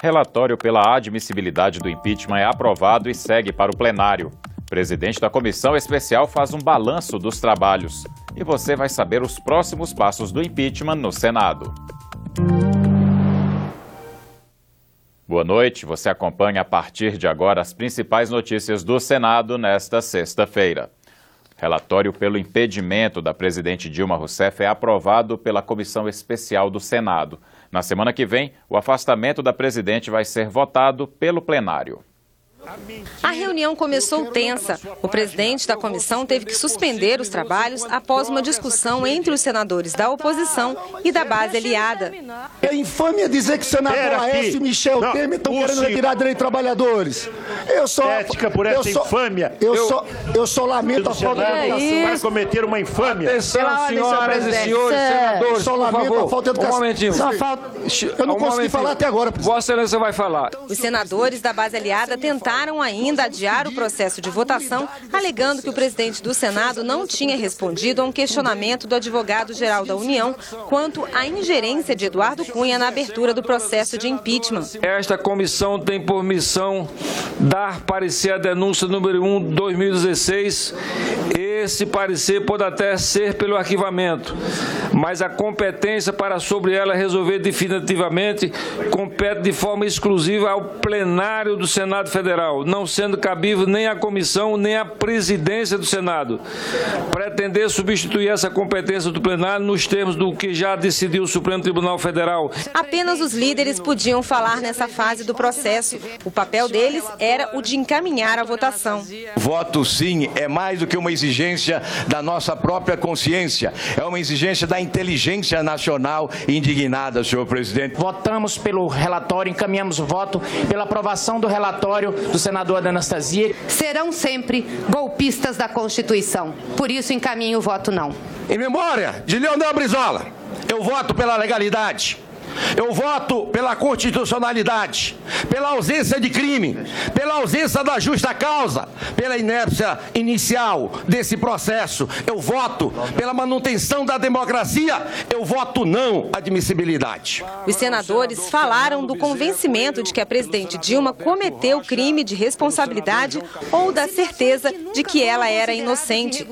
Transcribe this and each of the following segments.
Relatório pela admissibilidade do impeachment é aprovado e segue para o plenário. O presidente da comissão especial faz um balanço dos trabalhos. E você vai saber os próximos passos do impeachment no Senado. Boa noite, você acompanha a partir de agora as principais notícias do Senado nesta sexta-feira. Relatório pelo impedimento da presidente Dilma Rousseff é aprovado pela Comissão Especial do Senado. Na semana que vem, o afastamento da presidente vai ser votado pelo plenário. A reunião começou tensa. O presidente da comissão teve que suspender os trabalhos após uma discussão entre os senadores da oposição e da base aliada. É infâmia dizer que o senador Aécio e Michel Temer estão querendo retirar direitos de trabalhadores. Ética por essa infâmia. Eu só lamento a falta de educação. Para cometer uma infâmia. Atenção, senhoras e senhores senadores, só lamento a falta de educação. Um momentinho. Eu não consegui falar até agora, presidente. Vossa Excelência vai falar. Os senadores da base aliada tentaram ainda adiar o processo de votação, alegando que o presidente do Senado não tinha respondido a um questionamento do advogado-geral da União quanto à ingerência de Eduardo Cunha na abertura do processo de impeachment. Esta comissão tem por missão dar parecer à denúncia número 1/2016. Esse parecer pode até ser pelo arquivamento, mas a competência para sobre ela resolver definitivamente compete de forma exclusiva ao plenário do Senado Federal, não sendo cabível nem à comissão nem à presidência do Senado. Pretender substituir essa competência do plenário nos termos do que já decidiu o Supremo Tribunal Federal. Apenas os líderes podiam falar nessa fase do processo. O papel deles era o de encaminhar a votação. Voto sim é mais do que uma exigência da nossa própria consciência, é uma exigência da inteligência nacional indignada, senhor presidente. Votamos pelo relatório, encaminhamos o voto pela aprovação do relatório do senador Anastasia. Serão sempre golpistas da Constituição. Por isso, encaminho o voto não. Em memória de Leonel Brizola, eu voto pela legalidade. Eu voto pela constitucionalidade, pela ausência de crime, pela ausência da justa causa, pela inércia inicial desse processo. Eu voto pela manutenção da democracia. Eu voto não admissibilidade. Os senadores falaram do convencimento de que a presidente Dilma cometeu crime de responsabilidade ou da certeza de que ela era inocente.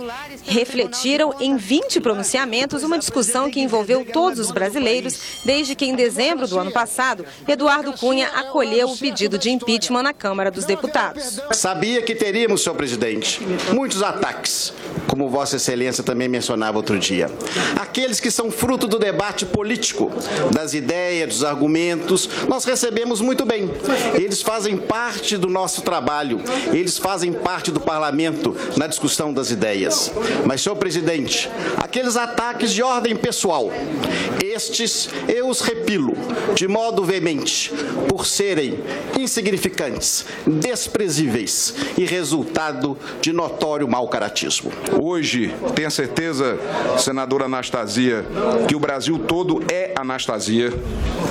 Refletiram em 20 pronunciamentos uma discussão que envolveu todos os brasileiros desde que em dezembro do ano passado, Eduardo Cunha acolheu o pedido de impeachment na Câmara dos Deputados. Sabia que teríamos, senhor presidente, muitos ataques, como Vossa Excelência também mencionava outro dia. Aqueles que são fruto do debate político, das ideias, dos argumentos, nós recebemos muito bem. Eles fazem parte do nosso trabalho, eles fazem parte do parlamento na discussão das ideias. Mas, senhor presidente, aqueles ataques de ordem pessoal, estes eu os repilo de modo veemente por serem insignificantes, desprezíveis e resultado de notório mau caratismo. Hoje, tenha certeza, senadora Anastasia, que o Brasil todo é Anastasia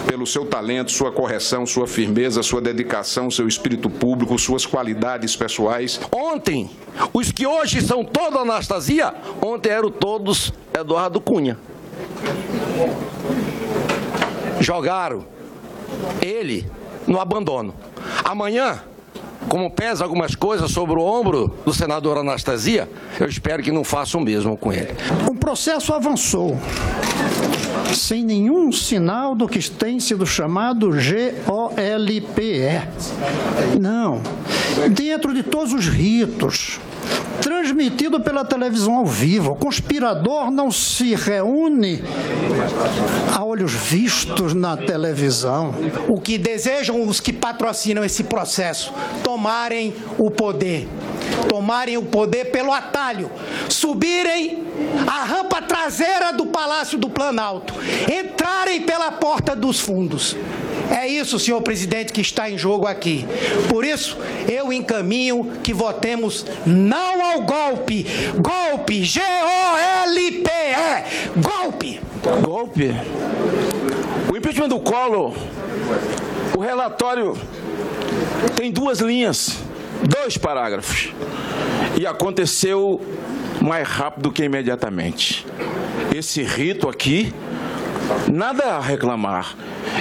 pelo seu talento, sua correção, sua firmeza, sua dedicação, seu espírito público, suas qualidades pessoais. Ontem, os que hoje são todos Anastasia, ontem eram todos Eduardo Cunha. Jogaram ele no abandono. Amanhã, como pesa algumas coisas sobre o ombro do senador Anastasia, eu espero que não façam o mesmo com ele. O processo avançou sem nenhum sinal do que tem sido chamado GOLPE. Não. Dentro de todos os ritos, transmitido pela televisão ao vivo. O conspirador não se reúne a olhos vistos na televisão. O que desejam os que patrocinam esse processo? Tomarem o poder pelo atalho, subirem a rampa traseira do Palácio do Planalto, entrarem pela porta dos fundos. É isso, senhor presidente, que está em jogo aqui. Por isso, eu encaminho que votemos não ao golpe. Golpe, G-O-L-P-E, golpe. Golpe? O impeachment do Collor, o relatório tem 2 linhas, 2 parágrafos. E aconteceu mais rápido que imediatamente. Esse rito aqui, nada a reclamar,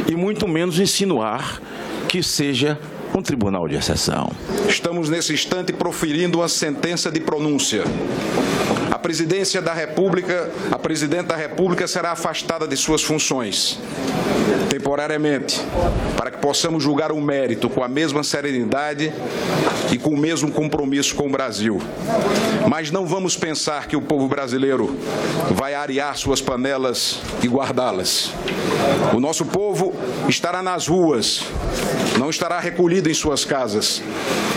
e muito menos insinuar que seja um tribunal de exceção. Estamos nesse instante proferindo uma sentença de pronúncia. A presidência da República, a presidente da República será afastada de suas funções, temporariamente, para que possamos julgar o mérito com a mesma serenidade e com o mesmo compromisso com o Brasil. Mas não vamos pensar que o povo brasileiro vai arear suas panelas e guardá-las. O nosso povo estará nas ruas, não estará recolhido em suas casas.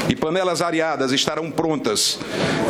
E panelas areadas estarão prontas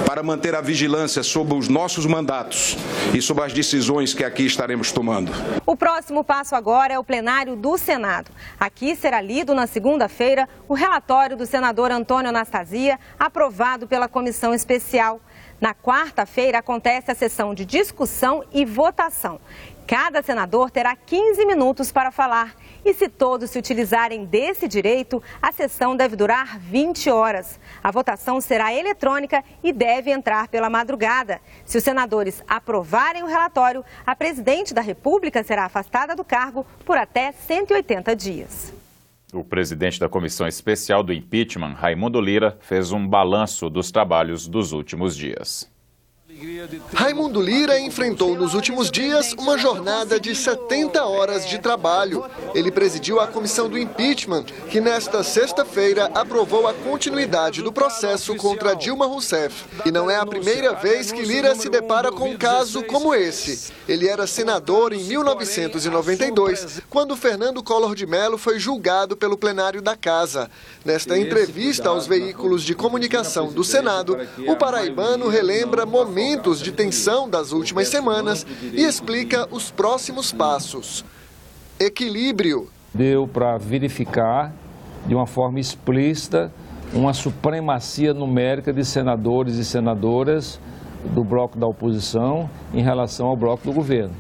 para manter a vigilância sobre os nossos mandatos e sobre as decisões que aqui estaremos tomando. O próximo passo agora é o plenário do Senado. Aqui será lido na segunda-feira o relatório do senador Antônio Anastasia, aprovado pela comissão especial. Na quarta-feira acontece a sessão de discussão e votação. Cada senador terá 15 minutos para falar. E se todos se utilizarem desse direito, a sessão deve durar 20 horas. A votação será eletrônica e deve entrar pela madrugada. Se os senadores aprovarem o relatório, a presidente da República será afastada do cargo por até 180 dias. O presidente da Comissão Especial do Impeachment, Raimundo Lira, fez um balanço dos trabalhos dos últimos dias. Raimundo Lira enfrentou nos últimos dias uma jornada de 70 horas de trabalho. Ele presidiu a comissão do impeachment, que nesta sexta-feira aprovou a continuidade do processo contra Dilma Rousseff. E não é a primeira vez que Lira se depara com um caso como esse. Ele era senador em 1992, quando Fernando Collor de Mello foi julgado pelo plenário da Casa. Nesta entrevista aos veículos de comunicação do Senado, o paraibano relembra momentos de tensão das últimas semanas e explica os próximos passos. Equilíbrio. Deu para verificar de uma forma explícita uma supremacia numérica de senadores e senadoras do bloco da oposição em relação ao bloco do governo.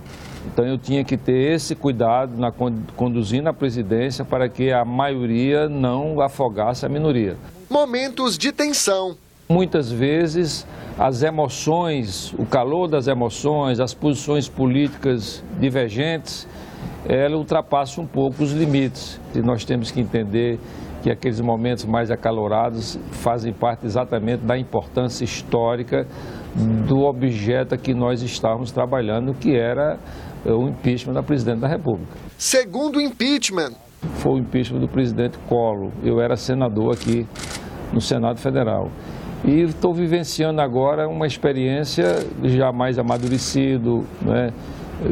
Então eu tinha que ter esse cuidado conduzindo a presidência para que a maioria não afogasse a minoria. Momentos de tensão. Muitas vezes as emoções, o calor das emoções, as posições políticas divergentes, ela ultrapassa um pouco os limites. E nós temos que entender que aqueles momentos mais acalorados fazem parte exatamente da importância histórica do objeto a que nós estávamos trabalhando, que era o impeachment da presidente da República. Segundo impeachment. Foi o impeachment do presidente Collor. Eu era senador aqui no Senado Federal. E estou vivenciando agora uma experiência já mais amadurecido, né,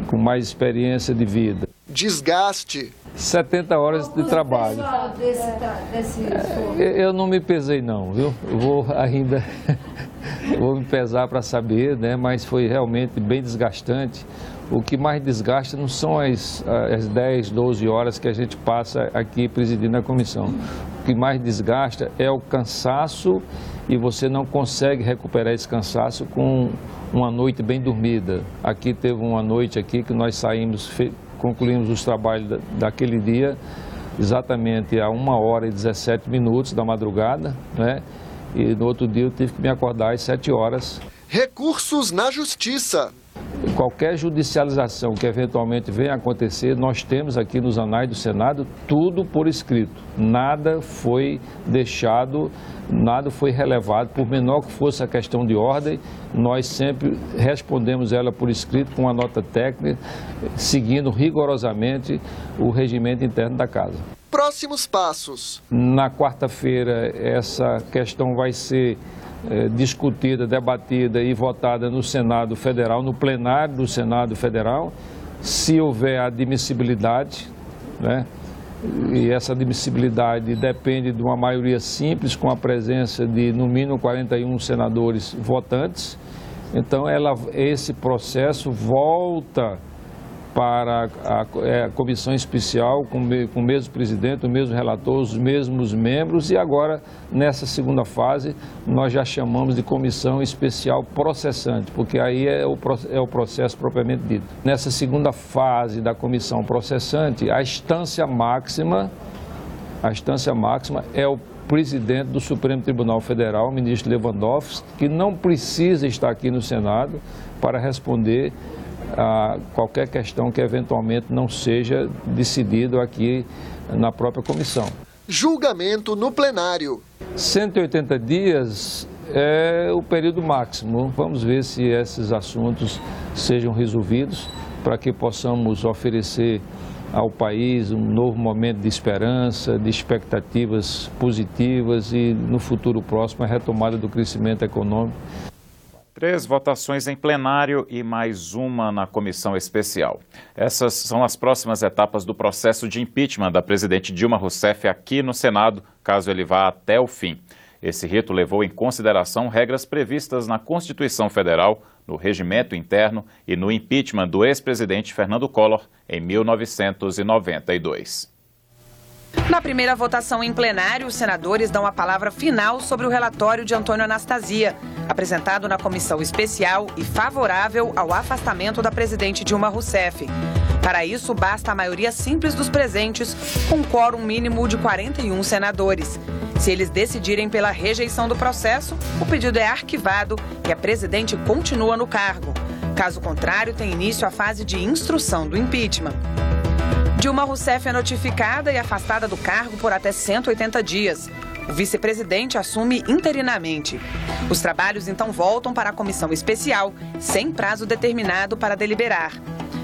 com mais experiência de vida. Desgaste. 70 horas de trabalho. Eu não me pesei não, viu? Eu vou ainda vou me pesar para saber, né? Mas foi realmente bem desgastante. O que mais desgasta não são as 10, 12 horas que a gente passa aqui presidindo a comissão. O que mais desgasta é o cansaço e você não consegue recuperar esse cansaço com uma noite bem dormida. Aqui teve uma noite aqui que nós saímos, concluímos os trabalhos daquele dia exatamente a 1h17 da madrugada, né? E no outro dia eu tive que me acordar às 7 horas. Recursos na Justiça. Qualquer judicialização que eventualmente venha a acontecer, nós temos aqui nos anais do Senado tudo por escrito. Nada foi deixado, nada foi relevado, por menor que fosse a questão de ordem, nós sempre respondemos ela por escrito com uma nota técnica, seguindo rigorosamente o regimento interno da Casa. Próximos passos. Na quarta-feira, essa questão vai ser discutida, debatida e votada no Senado Federal, no plenário do Senado Federal, se houver admissibilidade, né? E essa admissibilidade depende de uma maioria simples, com a presença de no mínimo 41 senadores votantes. Então esse processo volta para a comissão especial, com o mesmo presidente, o mesmo relator, os mesmos membros, e agora, nessa segunda fase, nós já chamamos de comissão especial processante, porque aí é o processo propriamente dito. Nessa segunda fase da comissão processante, a instância máxima é o presidente do Supremo Tribunal Federal, o ministro Lewandowski, que não precisa estar aqui no Senado para responder a qualquer questão que eventualmente não seja decidido aqui na própria comissão. julgamento no plenário. 180 dias é o período máximo. Vamos ver se esses assuntos sejam resolvidos para que possamos oferecer ao país um novo momento de esperança, de expectativas positivas e, no futuro próximo, a retomada do crescimento econômico. 3 votações em plenário e mais uma na comissão especial. Essas são as próximas etapas do processo de impeachment da presidente Dilma Rousseff aqui no Senado, caso ele vá até o fim. Esse rito levou em consideração regras previstas na Constituição Federal, no regimento interno e no impeachment do ex-presidente Fernando Collor em 1992. Na primeira votação em plenário, os senadores dão a palavra final sobre o relatório de Antônio Anastasia, apresentado na comissão especial e favorável ao afastamento da presidente Dilma Rousseff. Para isso, basta a maioria simples dos presentes, com um quórum mínimo de 41 senadores. Se eles decidirem pela rejeição do processo, o pedido é arquivado e a presidente continua no cargo. Caso contrário, tem início a fase de instrução do impeachment. Dilma Rousseff é notificada e afastada do cargo por até 180 dias. O vice-presidente assume interinamente. Os trabalhos então voltam para a comissão especial, sem prazo determinado para deliberar.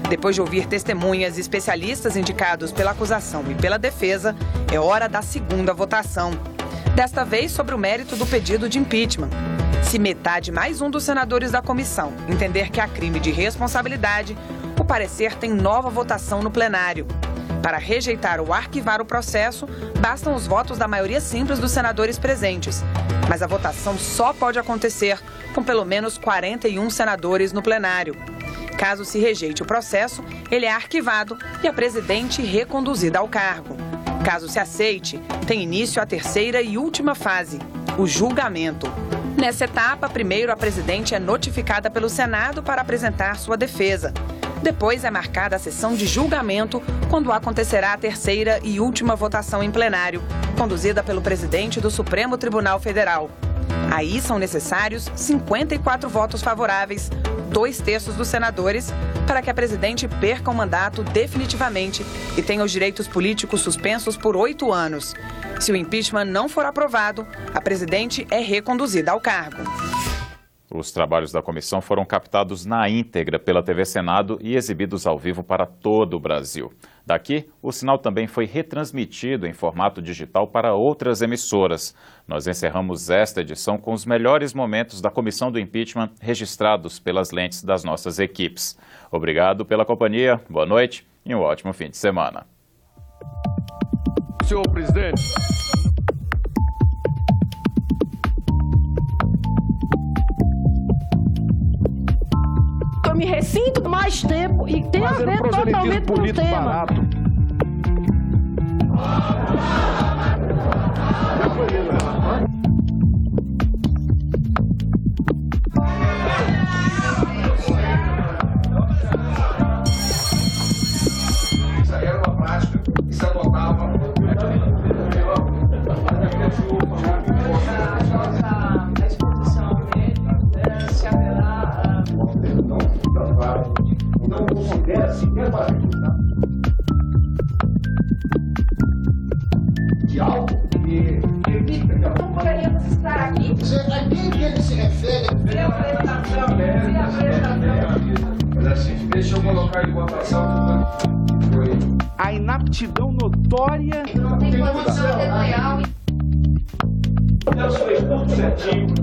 Depois de ouvir testemunhas e especialistas indicados pela acusação e pela defesa, é hora da segunda votação. Desta vez sobre o mérito do pedido de impeachment. Se metade mais um dos senadores da comissão entender que há crime de responsabilidade, o parecer tem nova votação no plenário. Para rejeitar ou arquivar o processo, bastam os votos da maioria simples dos senadores presentes. Mas a votação só pode acontecer com pelo menos 41 senadores no plenário. Caso se rejeite o processo, ele é arquivado e a presidente reconduzida ao cargo. Caso se aceite, tem início a terceira e última fase, o julgamento. Nessa etapa, primeiro a presidente é notificada pelo Senado para apresentar sua defesa. Depois é marcada a sessão de julgamento, quando acontecerá a terceira e última votação em plenário, conduzida pelo presidente do Supremo Tribunal Federal. Aí são necessários 54 votos favoráveis, 2/3 dos senadores, para que a presidente perca o mandato definitivamente e tenha os direitos políticos suspensos por 8 anos. Se o impeachment não for aprovado, a presidente é reconduzida ao cargo. Os trabalhos da comissão foram captados na íntegra pela TV Senado e exibidos ao vivo para todo o Brasil. Daqui, o sinal também foi retransmitido em formato digital para outras emissoras. Nós encerramos esta edição com os melhores momentos da comissão do impeachment registrados pelas lentes das nossas equipes. Obrigado pela companhia, boa noite e um ótimo fim de semana. Senhor presidente. Eu me ressinto mais tempo e tem a ver totalmente com o tema. Barato. Isso aí era uma prática que se adotava. A exposição dele se haverá. Não considera se de algo que evita que não poderíamos estar aqui. A quem que ele se refere? Mas assim, deixa eu colocar em votação. A inaptidão notória. Não tem condição de real. Deus fez tudo certinho.